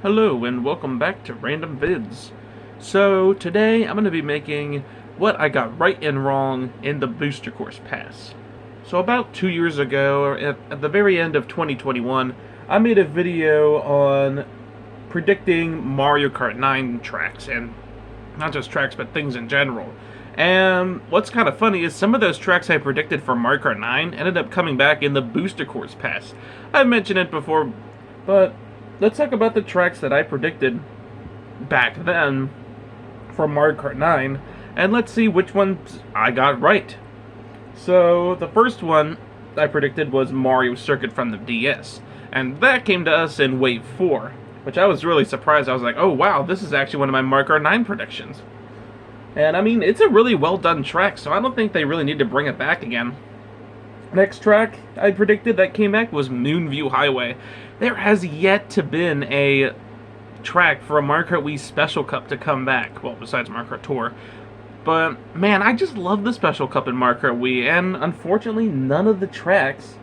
Hello and welcome back to Random Vids. So today I'm going to be making what I got right and wrong in the booster course pass. So about 2 years ago, at the very end of 2021, I made a video on predicting Mario Kart 9 tracks, and not just tracks but things in general. And what's kind of funny is some of those tracks I predicted for Mario Kart 9 ended up coming back in the booster course pass. I've mentioned it before, but let's talk about the tracks that I predicted back then for Mario Kart 9, and let's see which ones I got right. So, the first one I predicted was Mario Circuit from the DS, and that came to us in Wave 4, which I was really surprised. I was like, oh wow, this is actually one of my Mario Kart 9 predictions. And I mean, it's a really well done track, so I don't think they really need to bring it back again. Next track I predicted that came back was Moonview Highway. There has yet to been a track for a Mario Kart Wii Special Cup to come back. Well, besides Mario Kart Tour. But, man, I just love the Special Cup in Mario Kart Wii, and unfortunately none of the tracks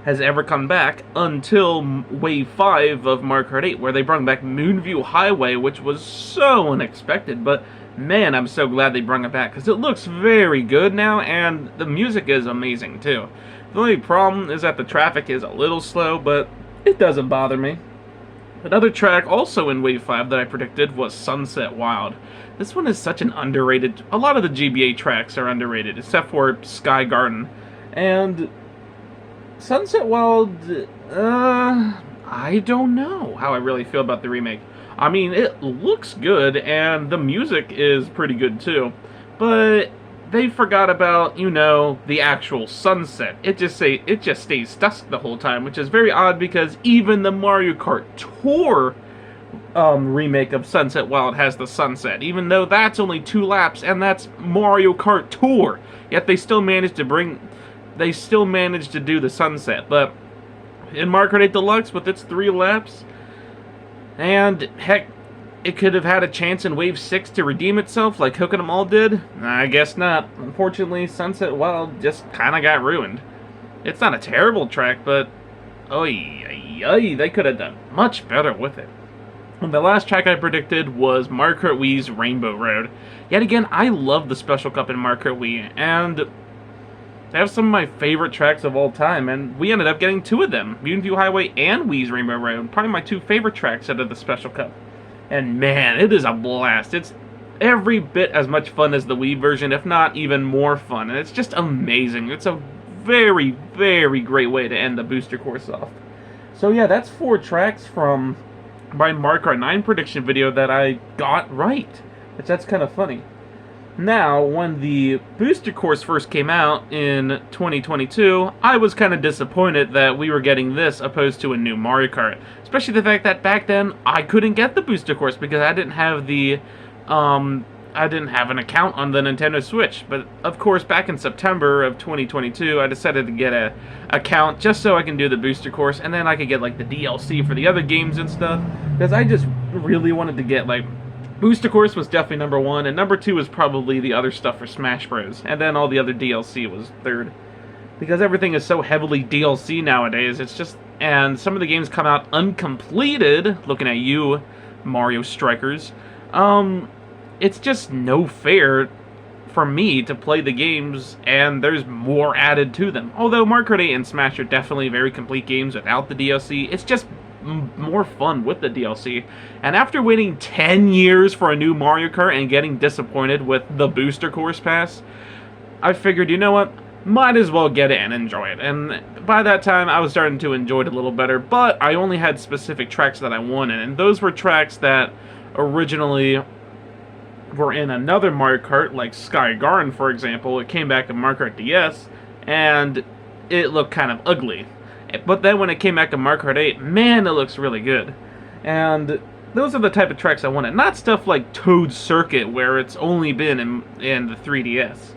has ever come back until Wave 5 of Mario Kart 8, where they brought back Moonview Highway, which was so unexpected, but man, I'm so glad they brought it back, because it looks very good now, and the music is amazing, too. The only problem is that the traffic is a little slow, but it doesn't bother me. Another track also in Wave 5 that I predicted was Sunset Wild. This one is such an underrated... A lot of the GBA tracks are underrated, except for Sky Garden. And Sunset Wild, I don't know how I really feel about the remake. I mean, it looks good, and the music is pretty good too, but they forgot about, you know, the actual sunset. It just stays dusk the whole time, which is very odd because even the Mario Kart Tour remake of Sunset Wild has the sunset, even though that's only 2 laps, and that's Mario Kart Tour. Yet they still managed to do the sunset. But in Mario Kart 8 Deluxe, with its 3 laps, and heck, it could have had a chance in Wave 6 to redeem itself like Hookin' 'em All did? I guess not. Unfortunately, Sunset Wild just kinda got ruined. It's not a terrible track, but they could have done much better with it. And the last track I predicted was Mario Kart Wii's Rainbow Road. Yet again, I love the Special Cup in Mario Kart Wii, and they have some of my favorite tracks of all time, and we ended up getting 2 of them, Moonview Highway and Wii's Rainbow Road, probably my 2 favorite tracks out of the Special Cup. And man, it is a blast. It's every bit as much fun as the Wii version, if not even more fun, and it's just amazing. It's a very, very great way to end the booster course off. So yeah, that's 4 tracks from my Mario Kart 9 prediction video that I got right, which that's kind of funny. Now, when the booster course first came out in 2022, I was kind of disappointed that we were getting this opposed to a new Mario Kart. Especially the fact that back then, I couldn't get the booster course because I didn't have an account on the Nintendo Switch. But, of course, back in September of 2022, I decided to get an account just so I can do the booster course, and then I could get, like, the DLC for the other games and stuff. Because I just really wanted to get, like... Booster Course was definitely number 1, and number 2 was probably the other stuff for Smash Bros. And then all the other DLC was 3rd. Because everything is so heavily DLC nowadays, it's just... And some of the games come out uncompleted, looking at you, Mario Strikers. It's just no fair for me to play the games, and there's more added to them. Although Mario Kart 8 and Smash are definitely very complete games without the DLC, it's just more fun with the DLC. And after waiting 10 years for a new Mario Kart and getting disappointed with the Booster Course Pass, I figured, you know what, might as well get it and enjoy it. And by that time, I was starting to enjoy it a little better, but I only had specific tracks that I wanted, and those were tracks that originally were in another Mario Kart, like Sky Garden, for example. It came back in Mario Kart DS, and it looked kind of ugly. But then when it came back to Mario Kart 8, man, it looks really good. And those are the type of tracks I wanted. Not stuff like Toad Circuit, where it's only been in the 3DS.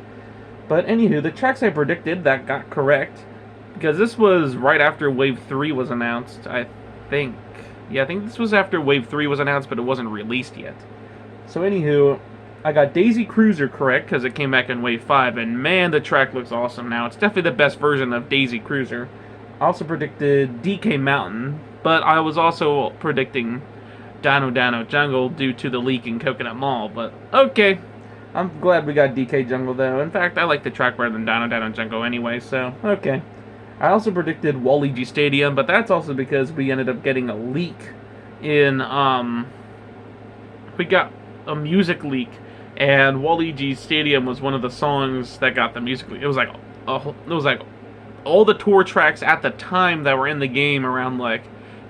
But anywho, the tracks I predicted that got correct, because this was right after Wave 3 was announced, I think. Yeah, I think this was after Wave 3 was announced, but it wasn't released yet. So anywho, I got Daisy Cruiser correct, because it came back in Wave 5, and man, the track looks awesome now. It's definitely the best version of Daisy Cruiser. I also predicted DK Mountain, but I was also predicting Dino Dino Jungle due to the leak in Coconut Mall, but okay. I'm glad we got DK Jungle, though. In fact, I like the track better than Dino Dino Jungle anyway, so okay. I also predicted Waluigi Stadium, but that's also because we ended up getting a leak in, we got a music leak, and Waluigi Stadium was one of the songs that got the music leak. It was like all the tour tracks at the time that were in the game around like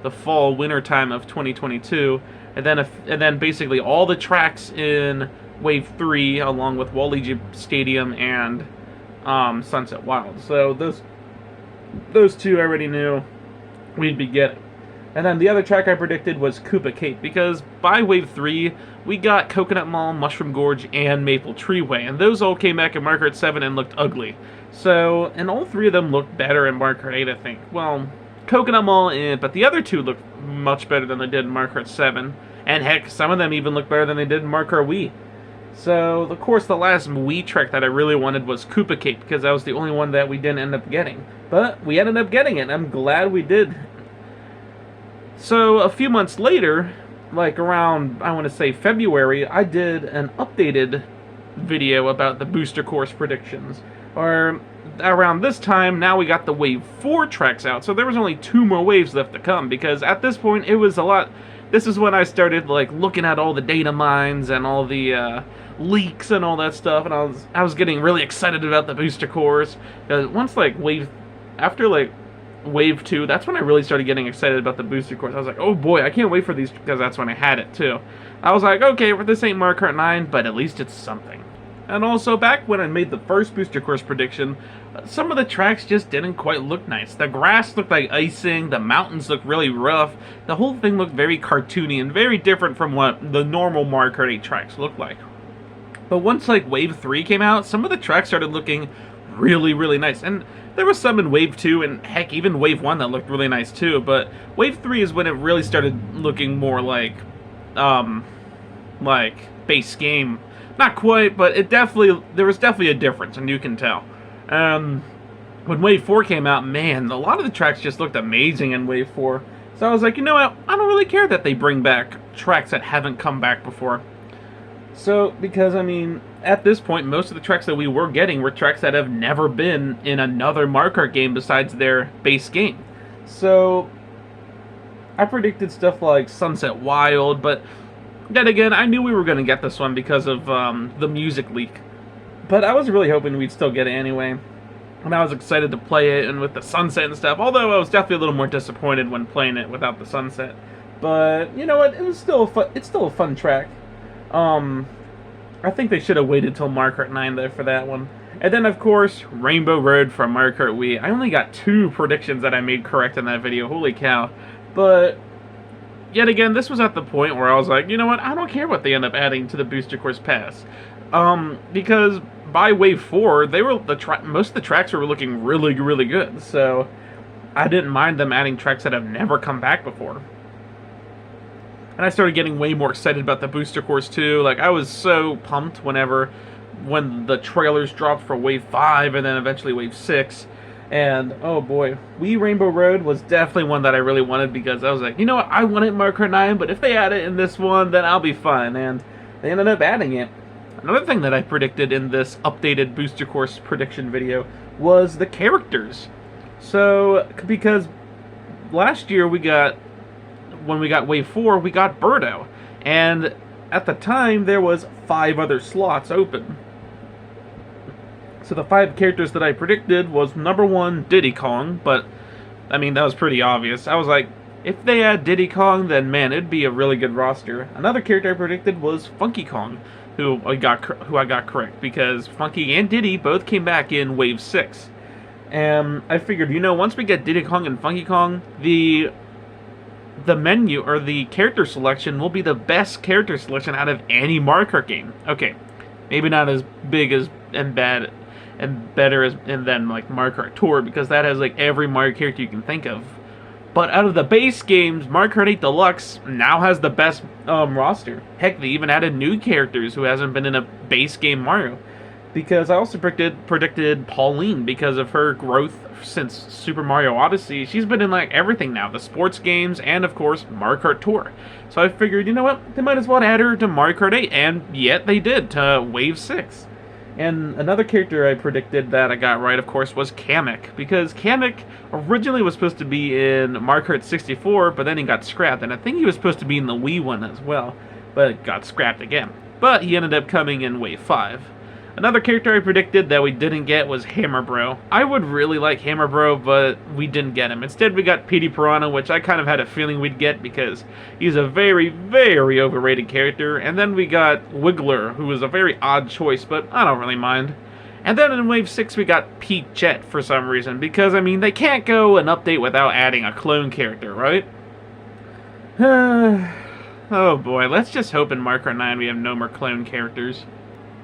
the fall winter time of 2022, and then basically all the tracks in Wave 3 along with Waluigi Stadium and Sunset Wild. So those two I already knew we'd be getting. And then the other track I predicted was Koopa Cape, because by Wave 3, we got Coconut Mall, Mushroom Gorge, and Maple Treeway, and those all came back in Mario Kart 7 and looked ugly. So, and all three of them looked better in Mario Kart 8, I think. Well, Coconut Mall, but the other two looked much better than they did in Mario Kart 7, and heck, some of them even looked better than they did in Mario Kart Wii. So, of course, the last Wii track that I really wanted was Koopa Cape, because that was the only one that we didn't end up getting. But we ended up getting it, and I'm glad we did. So, a few months later, like around, I want to say February, I did an updated video about the booster course predictions. Or, around this time, now we got the Wave 4 tracks out, so there was only 2 more waves left to come, because at this point, it was a lot. This is when I started, like, looking at all the data mines and all the, leaks and all that stuff, and I was getting really excited about the booster course. Once, like, after, like, Wave 2, that's when I really started getting excited about the booster course. I was like, oh boy, I can't wait for these, because that's when I had it too. I was like, okay, this ain't Mario Kart 9, but at least it's something. And also, back when I made the first booster course prediction, some of the tracks just didn't quite look nice. The grass looked like icing, the mountains looked really rough, the whole thing looked very cartoony and very different from what the normal Mario Kart 8 tracks look like. But once, like, Wave 3 came out, some of the tracks started looking really, really nice. And there was some in Wave 2, and heck, even Wave 1 that looked really nice too, but Wave 3 is when it really started looking more like base game. Not quite, but there was definitely a difference, and you can tell. When Wave 4 came out, man, a lot of the tracks just looked amazing in Wave 4. So I was like, you know what, I don't really care that they bring back tracks that haven't come back before. So, because, I mean, at this point, most of the tracks that we were getting were tracks that have never been in another Mario Kart game besides their base game. So, I predicted stuff like Sunset Wild, but then again, I knew we were going to get this one because of the music leak. But I was really hoping we'd still get it anyway. And I was excited to play it, and with the sunset and stuff, although I was definitely a little more disappointed when playing it without the sunset. But, you know what, it's still a fun track. I think they should have waited till Mario Kart 9 though for that one. And then, of course, Rainbow Road from Mario Kart Wii. I only got 2 predictions that I made correct in that video, holy cow. But, yet again, this was at the point where I was like, you know what, I don't care what they end up adding to the Booster Course Pass. Because by Wave 4, most of the tracks were looking really, really good. So, I didn't mind them adding tracks that have never come back before. And I started getting way more excited about the booster course too. Like, I was so pumped when the trailers dropped for Wave 5 and then eventually Wave 6. And, oh boy, Wii Rainbow Road was definitely one that I really wanted, because I was like, you know what, I wanted Mario Kart 9, but if they add it in this one, then I'll be fine. And they ended up adding it. Another thing that I predicted in this updated booster course prediction video was the characters. So, because last year when we got Wave 4, we got Birdo. And at the time, there was 5 other slots open. So the 5 characters that I predicted was number 1, Diddy Kong, but, I mean, that was pretty obvious. I was like, if they add Diddy Kong, then man, it'd be a really good roster. Another character I predicted was Funky Kong, who I got correct, because Funky and Diddy both came back in Wave 6. And I figured, you know, once we get Diddy Kong and Funky Kong, the menu, or the character selection, will be the best character selection out of any Mario Kart game. Okay, maybe not as big as and bad and better as than like Mario Kart Tour, because that has like every Mario character you can think of. But out of the base games, Mario Kart 8 Deluxe now has the best roster. Heck, they even added new characters who hasn't been in a base game Mario. because I also predicted Pauline because of her growth since Super Mario Odyssey. She's been in like everything now, the sports games and of course Mario Kart Tour. So I figured, you know what, they might as well add her to Mario Kart 8, and yet they did, to Wave 6. And another character I predicted that I got right, of course, was Kamek, because Kamek originally was supposed to be in Mario Kart 64, but then he got scrapped, and I think he was supposed to be in the Wii one as well, but it got scrapped again. But he ended up coming in Wave 5. Another character I predicted that we didn't get was Hammer Bro. I would really like Hammer Bro, but we didn't get him. Instead, we got Petey Piranha, which I kind of had a feeling we'd get because he's a very, very overrated character. And then we got Wiggler, who was a very odd choice, but I don't really mind. And then in Wave 6, we got Peachette for some reason, because, I mean, they can't go an update without adding a clone character, right? Oh boy, let's just hope in Mario Kart 9 we have no more clone characters.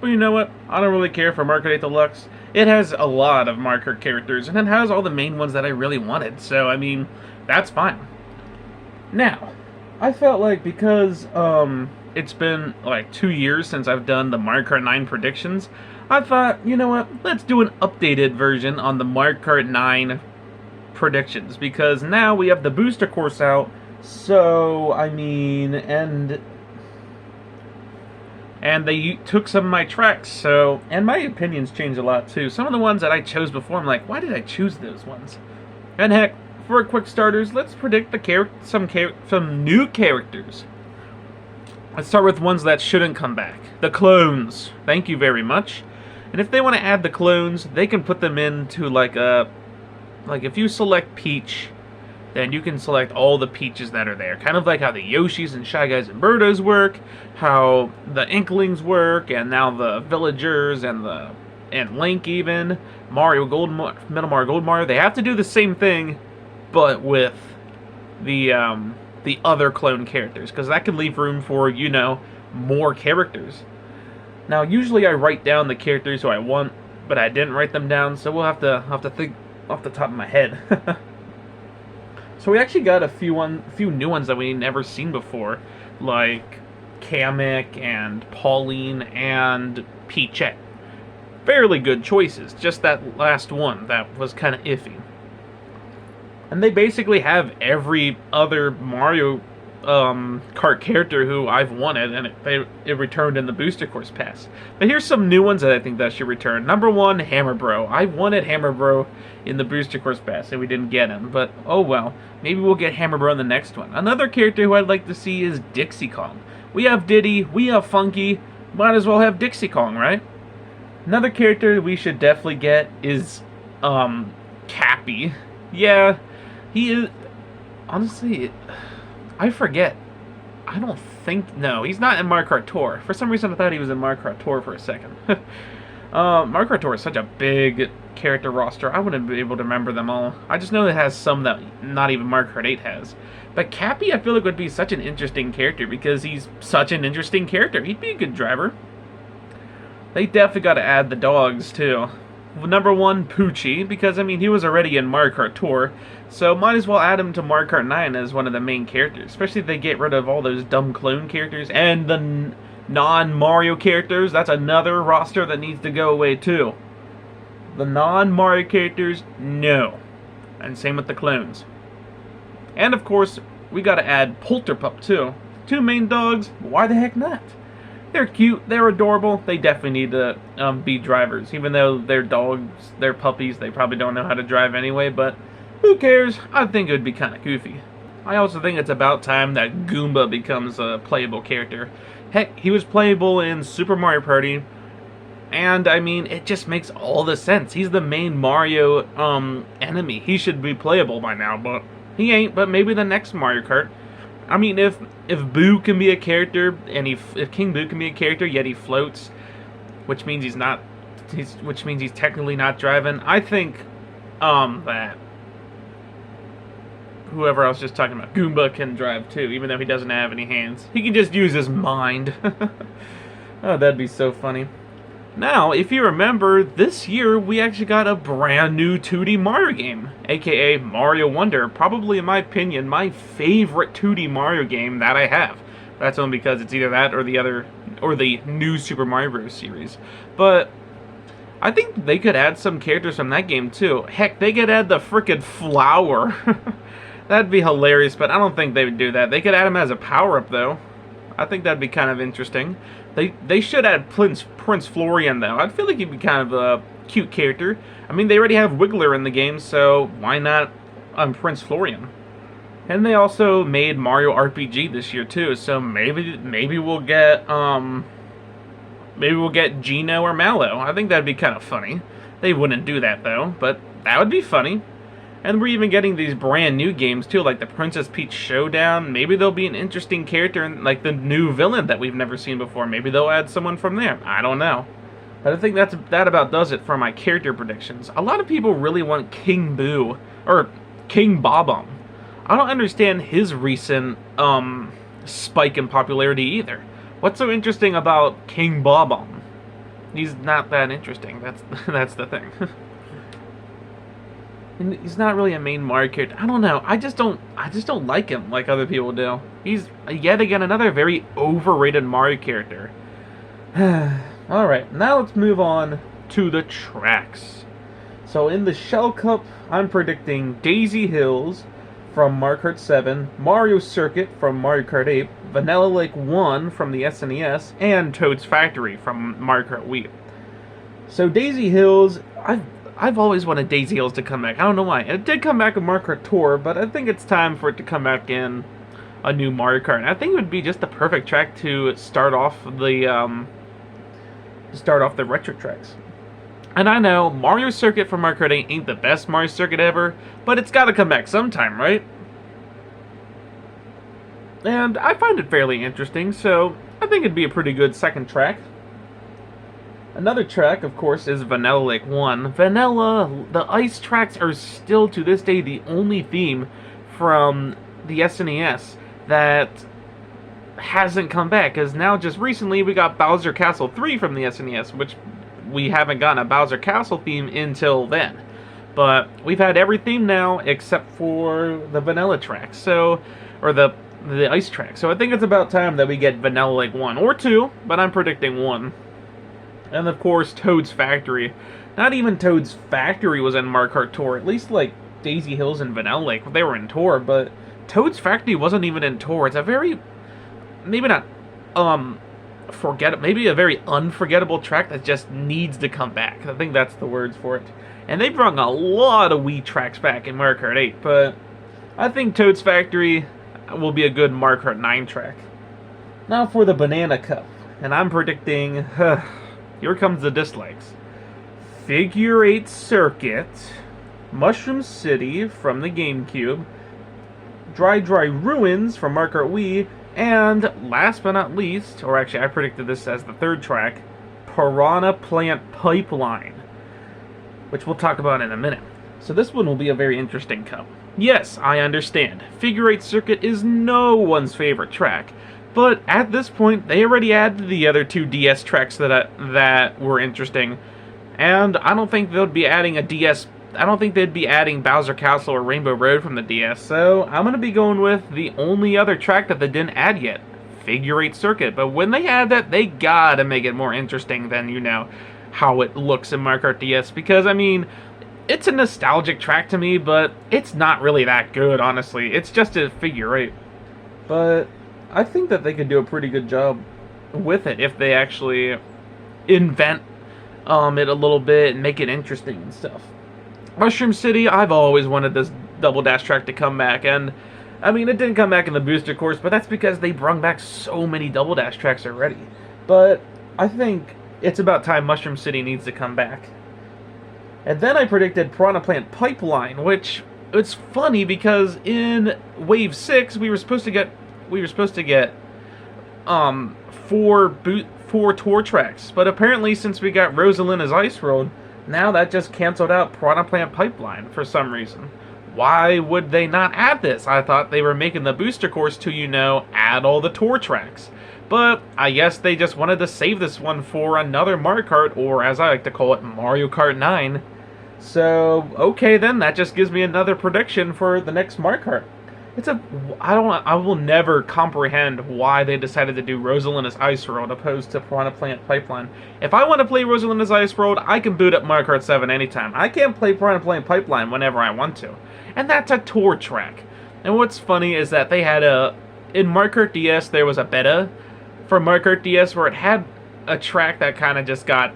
Well, you know what? I don't really care for Mario Kart 8 Deluxe. It has a lot of Mario Kart characters, and it has all the main ones that I really wanted, so, I mean, that's fine. Now, I felt like because, it's been, like, 2 years since I've done the Mario Kart 9 predictions, I thought, you know what? Let's do an updated version on the Mario Kart 9 predictions, because now we have the booster course out, so, I mean, and they took some of my tracks, so, and my opinions changed a lot too. Some of the ones that I chose before, I'm like, why did I choose those ones? And heck, for quick starters, let's predict some new characters. Let's start with ones that shouldn't come back. The clones. Thank you very much. And if they want to add the clones, they can put them into like if you select Peach, then you can select all the Peaches that are there. Kind of like how the Yoshis and Shy Guys and Birdos work, how the Inklings work, and now the Villagers and Link even, Mario Metal Mario Gold Mario. They have to do the same thing, but with the other clone characters, because that can leave room for, you know, more characters. Now, usually I write down the characters who I want, but I didn't write them down, so we'll have to think off the top of my head. So we actually got a few new ones that we never seen before, like Kamek and Pauline and Peachette. Fairly good choices, just that last one that was kind of iffy. And they basically have every other Mario Kart character who I've wanted, and it returned in the Booster Course Pass. But here's some new ones that I think that should return. Number 1, Hammer Bro. I wanted Hammer Bro in the Booster Course Pass, and we didn't get him. But, oh well. Maybe we'll get Hammer Bro in the next one. Another character who I'd like to see is Dixie Kong. We have Diddy, we have Funky, might as well have Dixie Kong, right? Another character we should definitely get is, Cappy. Yeah, he is... Honestly, I forget. I don't think... No, he's not in Mario Kart Tour. For some reason, I thought he was in Mario Kart Tour for a second. Mario Kart Tour is such a big character roster. I wouldn't be able to remember them all. I just know it has some that not even Mario Kart 8 has. But Cappy, I feel like, would be such an interesting character because he's such an interesting character. He'd be a good driver. They definitely got to add the dogs, too. Number 1, Poochie, because, I mean, he was already in Mario Kart Tour, so might as well add him to Mario Kart 9 as one of the main characters, especially if they get rid of all those dumb clone characters, and the non-Mario characters. That's another roster that needs to go away, too. The non-Mario characters, no. And same with the clones. And, of course, we gotta add Polterpup, too. 2 main dogs, why the heck not? They're cute, they're adorable, they definitely need to be drivers. Even though they're dogs, they're puppies, they probably don't know how to drive anyway, but who cares? I think it would be kind of goofy. I also think it's about time that Goomba becomes a playable character. Heck, he was playable in Super Mario Party, and I mean, it just makes all the sense. He's the main Mario enemy. He should be playable by now, but he ain't, but maybe the next Mario Kart. I mean, if Boo can be a character, and if King Boo can be a character, yet he floats, which means he's technically not driving. I think that whoever I was just talking about, Goomba, can drive too, even though he doesn't have any hands. He can just use his mind. Oh, that'd be so funny. Now, if you remember, this year we actually got a brand new 2D Mario game, aka Mario Wonder. Probably, in my opinion, my favorite 2D Mario game that I have. That's only because it's either that or the new Super Mario Bros. Series. But I think they could add some characters from that game too. Heck, they could add the frickin' flower. That'd be hilarious, but I don't think they would do that. They could add him as a power-up though. I think that'd be kind of interesting. They should add Prince Florian though. I feel like he'd be kind of a cute character. I mean, they already have Wiggler in the game, so why not Prince Florian? And they also made Mario RPG this year too, so maybe we'll get Gino or Mallow. I think that'd be kind of funny. They wouldn't do that though, but that would be funny. And we're even getting these brand new games too, like the Princess Peach Showdown. Maybe there'll be an interesting character, and like the new villain that we've never seen before. Maybe they'll add someone from there. I don't know. But I think that about does it for my character predictions. A lot of people really want King Boo, or King Bob-omb. I don't understand his recent spike in popularity either. What's so interesting about King Bob-omb? He's not that interesting. That's the thing. And he's not really a main Mario character. I don't know. I just don't like him like other people do. He's yet again another very overrated Mario character. All right, now let's move on to the tracks. So in the Shell Cup, I'm predicting Daisy Hills from Mario Kart 7, Mario Circuit from Mario Kart 8, Vanilla Lake 1 from the SNES, and Toad's Factory from Mario Kart Wii. So Daisy Hills, I've always wanted Daisy Hills to come back. I don't know why. It did come back in Mario Kart Tour, but I think it's time for it to come back in a new Mario Kart. And I think it would be just the perfect track to start off the retro tracks. And I know Mario Circuit from Mario Kart 8 ain't the best Mario Circuit ever, but it's got to come back sometime, right? And I find it fairly interesting, so I think it'd be a pretty good second track. Another track, of course, is Vanilla Lake 1. Vanilla, the ice tracks are still to this day the only theme from the SNES that hasn't come back, because now just recently we got Bowser Castle 3 from the SNES, which we haven't gotten a Bowser Castle theme until then. But we've had every theme now except for the vanilla track, so, or the ice track. So I think it's about time that we get Vanilla Lake 1 or 2, but I'm predicting 1. And of course, Toad's Factory. Not even Toad's Factory was in Mario Kart Tour. At least like Daisy Hills and Vanilla Lake, they were in Tour, but Toad's Factory wasn't even in Tour. It's a very, maybe not, maybe a very unforgettable track that just needs to come back. I think that's the words for it. And they brought a lot of Wii tracks back in Mario Kart 8, but I think Toad's Factory will be a good Mario Kart 9 track. Now for the Banana Cup, and I'm predicting, here comes the dislikes. Figure 8 Circuit, Mushroom City from the GameCube, Dry Ruins from Mario Kart Wii, and last but not least, or actually I predicted this as the third track, Piranha Plant Pipeline, which we'll talk about in a minute. So this one will be a very interesting cup. Yes, I understand. Figure 8 Circuit is no one's favorite track, but at this point, they already added the other two DS tracks that were interesting, and I don't think they'll be adding a DS. I don't think they'd be adding Bowser Castle or Rainbow Road from the DS, so I'm going to be going with the only other track that they didn't add yet, Figure 8 Circuit. But when they add that, they gotta make it more interesting than, you know, how it looks in Mario Kart DS, because, I mean, it's a nostalgic track to me, but it's not really that good, honestly. It's just a Figure 8. But I think that they could do a pretty good job with it if they actually invent it a little bit and make it interesting and stuff. Mushroom City, I've always wanted this Double Dash track to come back, and I mean, it didn't come back in the booster course, but that's because they brung back so many Double Dash tracks already. But I think it's about time Mushroom City needs to come back. And then I predicted Piranha Plant Pipeline, which it's funny because in Wave 6 we were supposed to get four tour tracks, but apparently since we got Rosalina's Ice World, now that just canceled out Piranha Plant Pipeline for some reason. Why would they not add this? I thought they were making the booster course to, you know, add all the tour tracks. But I guess they just wanted to save this one for another Mario Kart, or as I like to call it, Mario Kart 9. So, okay then, that just gives me another prediction for the next Mario Kart. I will never comprehend why they decided to do Rosalina's Ice World opposed to Piranha Plant Pipeline. If I want to play Rosalina's Ice World, I can boot up Mario Kart 7 anytime. I can't play Piranha Plant Pipeline whenever I want to. And that's a tour track. And what's funny is that they had in Mario Kart DS, there was a beta for Mario Kart DS where it had a track that kind of just got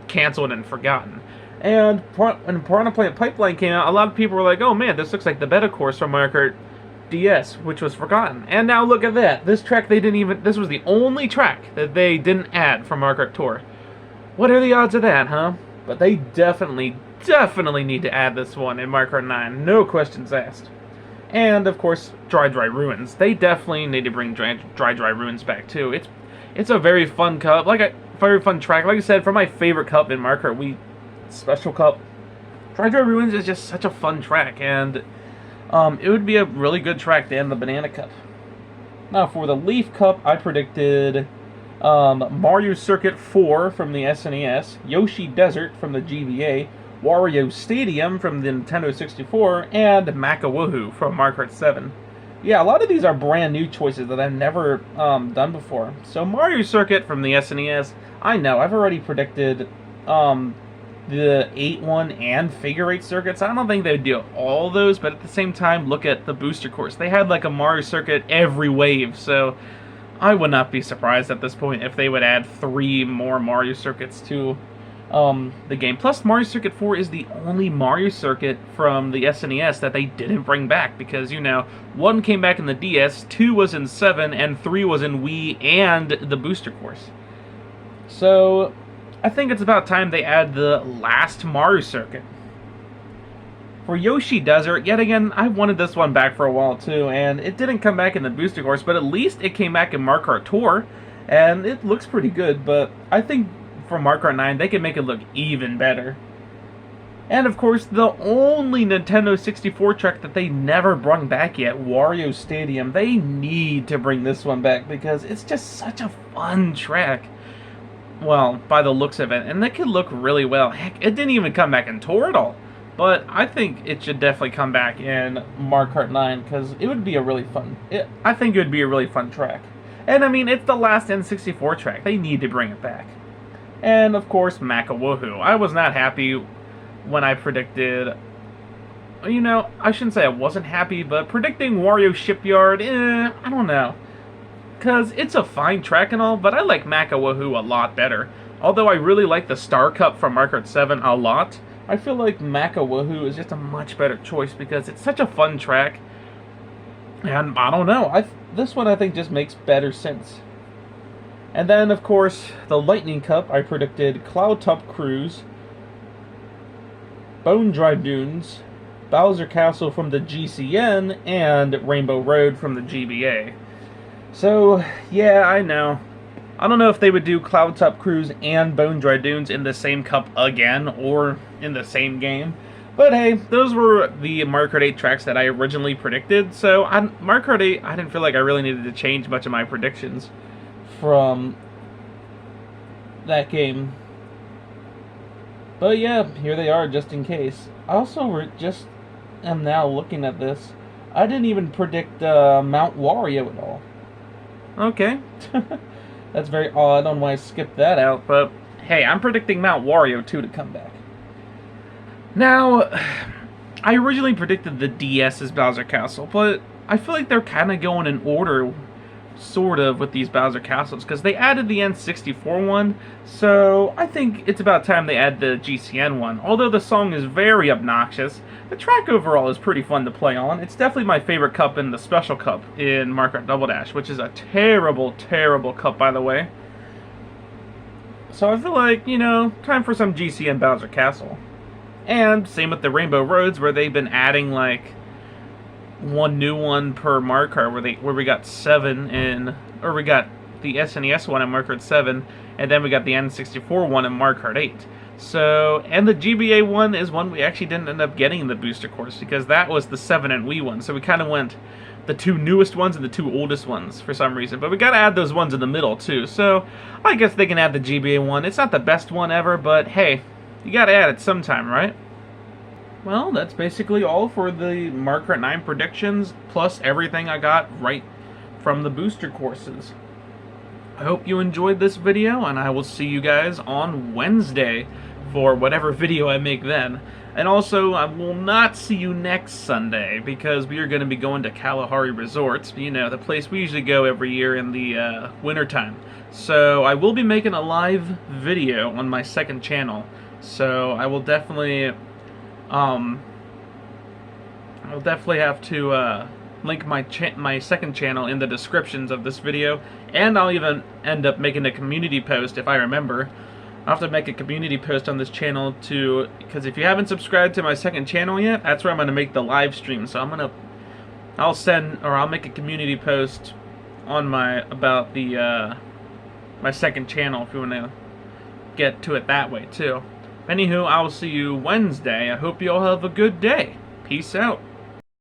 canceled and forgotten. And when Piranha Plant Pipeline came out, a lot of people were like, oh man, this looks like the beta course from Mario Kart DS, which was forgotten. And now look at that. This track this was the only track that they didn't add from Mario Kart Tour. What are the odds of that, huh? But they definitely need to add this one in Mario Kart 9. No questions asked. And, of course, Dry Ruins. They definitely need to bring Dry Ruins back, too. It's a very fun cup. Very fun track. Like I said, for my favorite cup in Mario Kart Wii Special Cup, Dry Ruins is just such a fun track, and it would be a really good track to end the Banana Cup. Now, for the Leaf Cup, I predicted Mario Circuit 4 from the SNES, Yoshi Desert from the GBA, Wario Stadium from the Nintendo 64, and Maka-Woohoo from Mario Kart 7. Yeah, a lot of these are brand new choices that I've never done before. So Mario Circuit from the SNES, I know, I've already predicted the 8-1 and Figure 8 circuits. I don't think they would do all those, but at the same time, look at the booster course. They had like a Mario Circuit every wave, so I would not be surprised at this point if they would add 3 more Mario Circuits to the game. Plus, Mario Circuit 4 is the only Mario Circuit from the SNES that they didn't bring back, because, you know, 1 came back in the DS, 2 was in 7, and 3 was in Wii and the booster course. So I think it's about time they add the last Mario Circuit. For Yoshi Desert, yet again, I wanted this one back for a while too, and it didn't come back in the booster course, but at least it came back in Mario Kart Tour, and it looks pretty good, but I think for Mario Kart 9, they can make it look even better. And of course, the only Nintendo 64 track that they never brought back yet, Wario Stadium, they need to bring this one back because it's just such a fun track. Well, by the looks of it, and it could look really well. Heck, it didn't even come back in Tour at all. But I think it should definitely come back in Mario Kart 9 because it would be a really fun. I think it would be a really fun track. And I mean, it's the last N64 track. They need to bring it back. And of course, Maka-Woohoo. I was not happy when I predicted. You know, I shouldn't say I wasn't happy, but predicting Wario Shipyard, I don't know. Because it's a fine track and all, but I like Maka-Woohoo a lot better. Although I really like the Star Cup from Mario Kart 7 a lot, I feel like Maka-Woohoo is just a much better choice because it's such a fun track. And I don't know, this one I think just makes better sense. And then, of course, the Lightning Cup, I predicted Cloud Top Cruise, Bone Dry Dunes, Bowser Castle from the GCN, and Rainbow Road from the GBA. So, yeah, I know. I don't know if they would do Cloud Top Cruise and Bone Dry Dunes in the same cup again, or in the same game. But hey, those were the Mario Kart 8 tracks that I originally predicted, so Mario Kart 8, I didn't feel like I really needed to change much of my predictions from that game. But yeah, here they are, just in case. I also just am now looking at this. I didn't even predict Mount Wario at all. Okay. That's very odd on why I skipped that out, but hey, I'm predicting Mount Wario 2 to come back. Now, I originally predicted the DS's Bowser Castle, but I feel like they're kind of going in order, sort of, with these Bowser Castles, because they added the N64 one, so I think it's about time they add the GCN one. Although the song is very obnoxious, the track overall is pretty fun to play on. It's definitely my favorite cup in the Special Cup in Mario Kart Double Dash, which is a terrible, terrible cup, by the way. So I feel like, you know, time for some GCN Bowser Castle. And same with the Rainbow Roads, where they've been adding, like, one new one per Mario Kart, where we got 7 in, or we got the SNES one in Mario Kart 7, and then we got the N64 one in Mario Kart 8. So, and the GBA one is one we actually didn't end up getting in the booster course, because that was the 7 and Wii one, so we kind of went the 2 newest ones and the 2 oldest ones for some reason, but we gotta add those ones in the middle too, so I guess they can add the GBA one. It's not the best one ever, but hey, you gotta add it sometime, right? well, that's basically all for the Mark 9 predictions, plus everything I got right from the booster courses. I hope you enjoyed this video, and I will see you guys on Wednesday for whatever video I make then. And also, I will not see you next Sunday, because we are going to be going to Kalahari Resorts, you know, the place we usually go every year in the wintertime. So I will be making a live video on my second channel, so I will definitely have to link my second channel in the descriptions of this video, and I'll even end up making a community post if I remember. I'll have to make a community post on this channel too, because if you haven't subscribed to my second channel yet, that's where I'm going to make the live stream. So I'll make a community post on about the my second channel if you want to get to it that way too. Anywho, I'll see you Wednesday. I hope you all have a good day. Peace out.